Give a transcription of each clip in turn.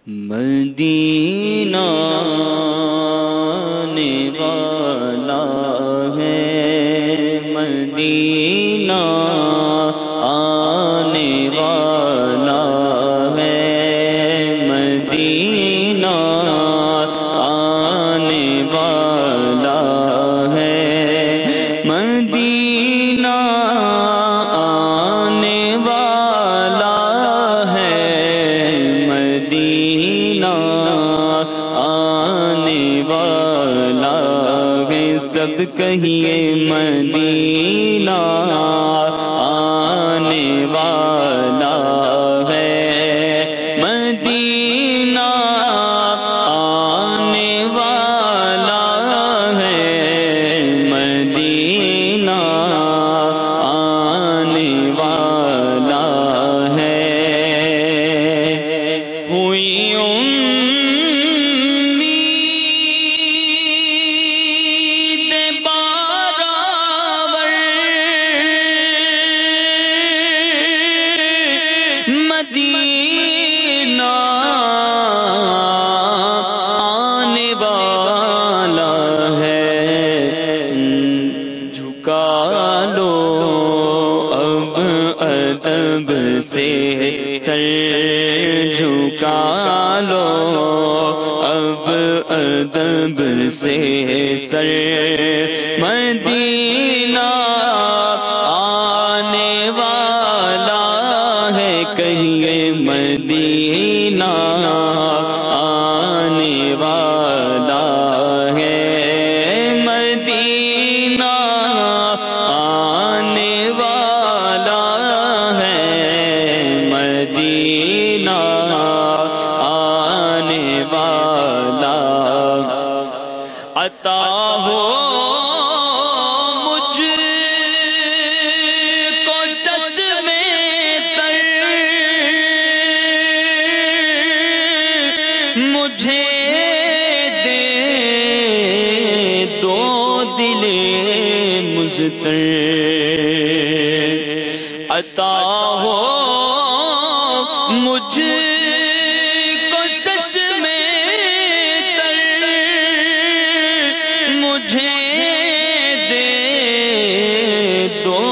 مدینہ آنے والا ہے، مدینہ آنے والا ہے، مدینہ آنے والا ہے، مدینہ آنے والا ہے، مدینہ آنے والا ہے، سب کہیے مدینہ آنے والا ہے، مدینہ آنے والا ہے، مدینہ آنے والا ہے، ہوئی مدینہ آنے والا ہے، جھکا لو اب ادب سے سر، جھکا لو اب ادب سے سر، مدینہ آنے والا ہے، کہیے مدینہ آنے والا ہے، مدینہ آنے والا ہے، مدینہ آنے والا، عطا ہو مجھے دے دو دل مضطر، عطا ہو مجھ کو چشم تر، مجھے دے دو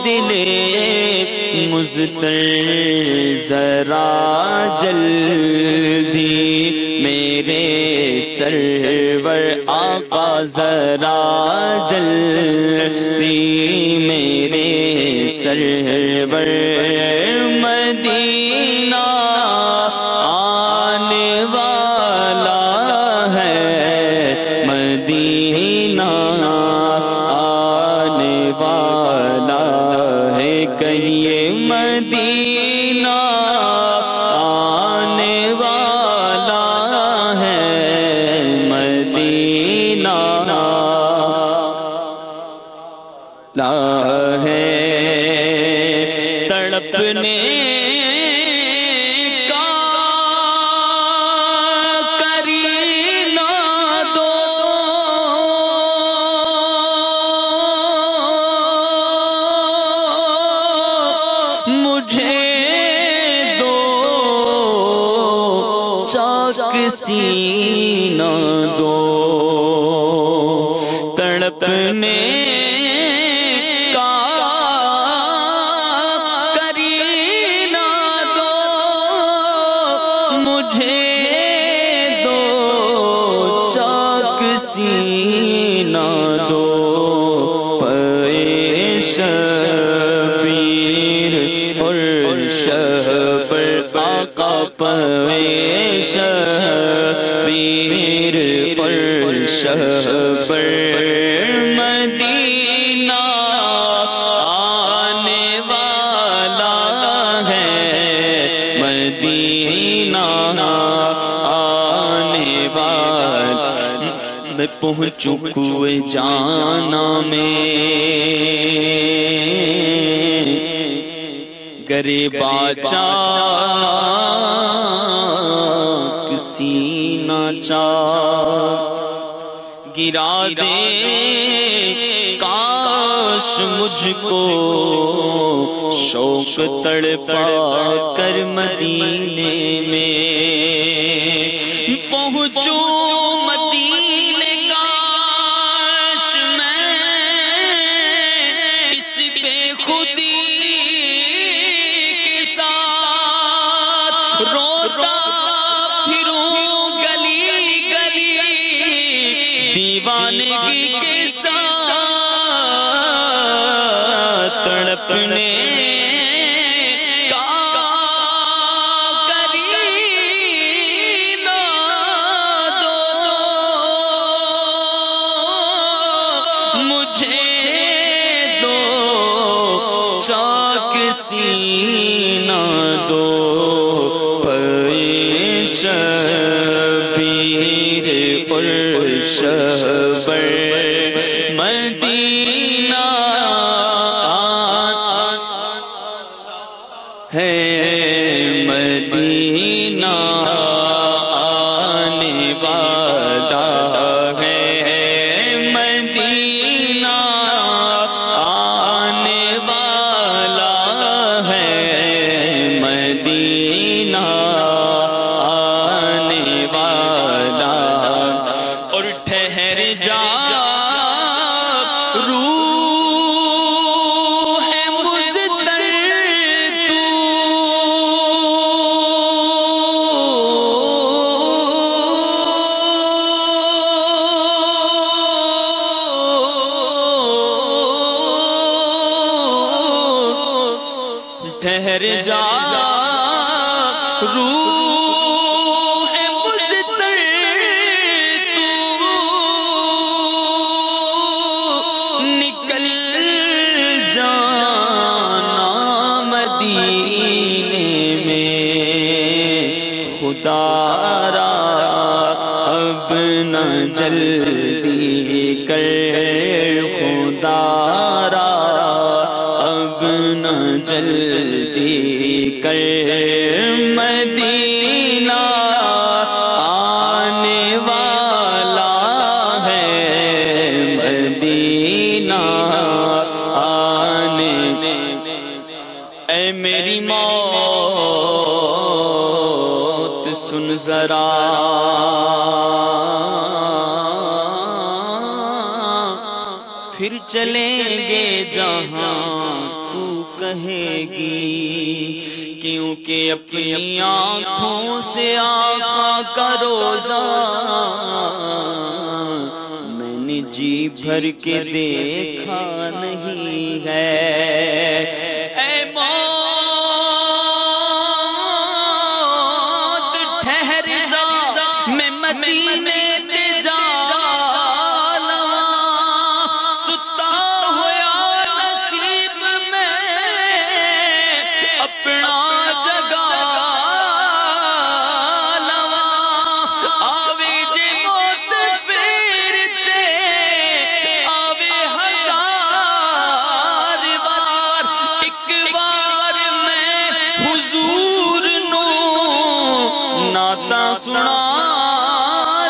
دل مضطر، ذرا جلدی میرے سرور آقا، ذرا جلدی میرے سرور، مدینہ آنے والا ہے، مدینہ آنے والا ہے، کہیے مدینہ آنے والا ہے، مدینہ لا ہے، تڑپنے کا کرینہ دو، مجھے دو چاک سینہ دو، تڑپنے کا کرینہ دو، مجھے دو چاک سینہ دو، شبیر اور شبر آقا، شبیر اور شبر، مدینہ آنے والا ہے، مدینہ آنے والا، میں پہنچوں کوئے جانا میں، گریبا چاک سینہ چاک گرا دے، کاش مجھ کو شوق تڑپا کر مدینے میں سینہ دو شبیر پر شبر مدینہ ہے مدینہ آنے والا ہے مدینہ آنے والا ہے مدینہ آنے والا اور ٹھہر جا ٹھہر جا روح مزتر تو نکل جانا مدینے میں خدا را اب نہ جلدی کر خدا را اب نہ جلدی کر مدینہ آنے والا ہے مدینہ آنے اے میری موت سن ذرا پھر چلیں گے جہاں تو کہے گی کیونکہ اپنی آنکھوں سے آقا کا روزہ میں نے جی بھر کے دیکھا نہیں ہے اے موت ٹھہر جا میں مدینے سنا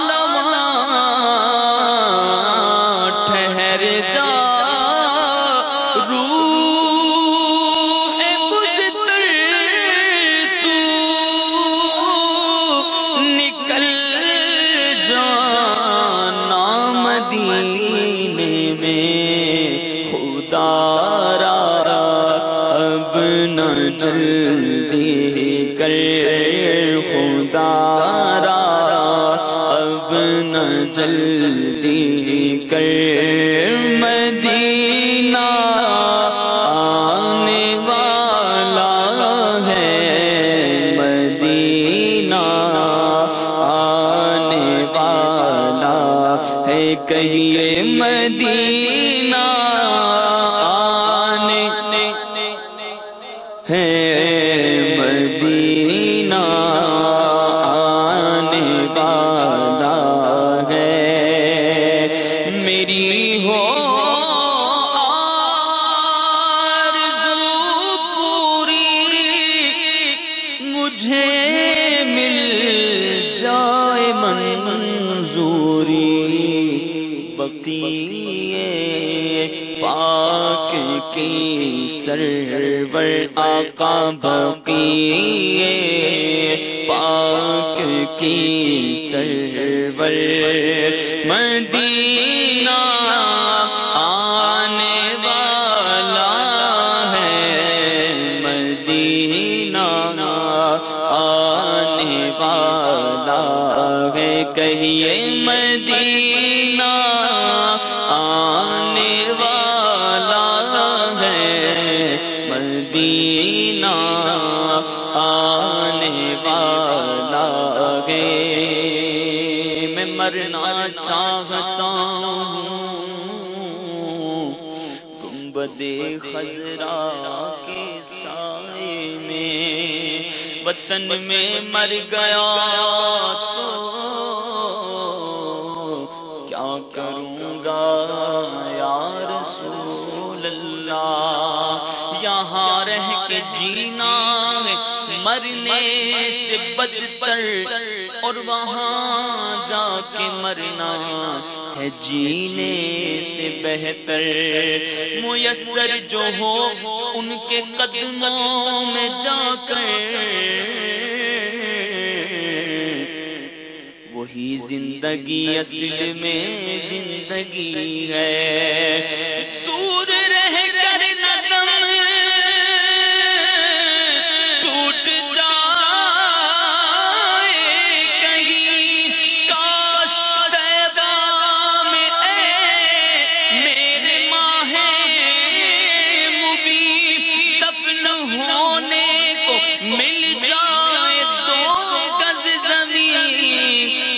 لواں ٹھہر جا روح مزتر تو نکل جانا مدینے میں خدا را اب نہ جلدی کر خدا را اب نہ جلدی کر مدینہ آنے والا ہے مدینہ آنے والا ہے کہیے مدینہ آنے ہے مدینہ میری ہو آرزو پوری مجھے مل جائے منظوری بقیے پاک کی سرور آقا بقیے پاک کی سرور مدینہ آنے والا ہے مدینہ آنے والا ہے کہیے مدینہ آنے والا ہے مدینہ آنے والا ہے میں مرنا چاہتا ہوں گنبد خضرا کے ساتھ میں وطن میں مر گیا تو کیا کروں گا یا رسول اللہ، یہاں رہ کے جینا مرنے سے بدتر، اور وہاں جا کے مرنا ہے جینے سے بہتر۔ میسر جو ہو ان کے قدموں میں جا کر، وہی زندگی اصل میں زندگی ہے۔ دور رہ کر نہ دم ٹوٹ جائے کہیں، کاش طیبہ میں اے میرے ماہ مبین دفن ہونے کو مل جائے دو گز زمین،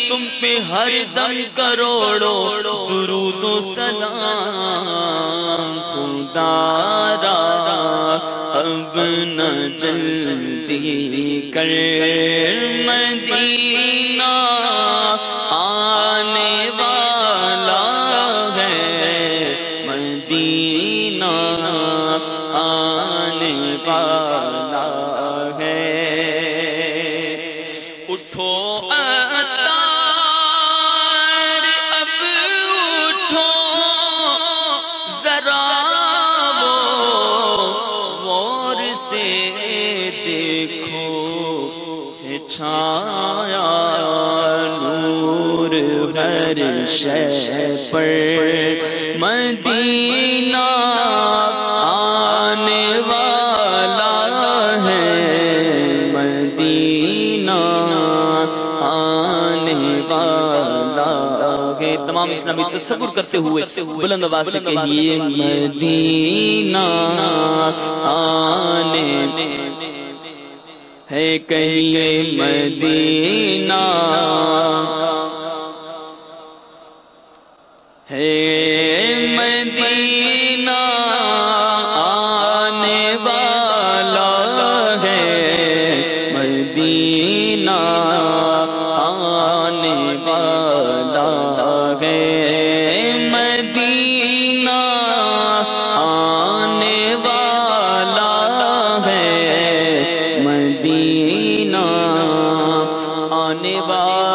تم پہ ہر دم کروڑوں درود و سلام۔ خدا را اب نہ جلدی کر، مدینہ آنے والا ہے، مدینہ آنے والا ہے۔ اٹھو چھایا نور ہر شے پر، مدینہ آنے والا ہے، مدینہ آنے والا ہے۔ تمام اسلامی تصور کرتے ہوئے بلند آواز سے کہیے، مدینہ آنے ہے، کہیے مدینہ ہے، مدینہ آنے والا ہے، مدینہ آنے والا ہے، مدینہ آنے والا ہے، مدینہ آنے والا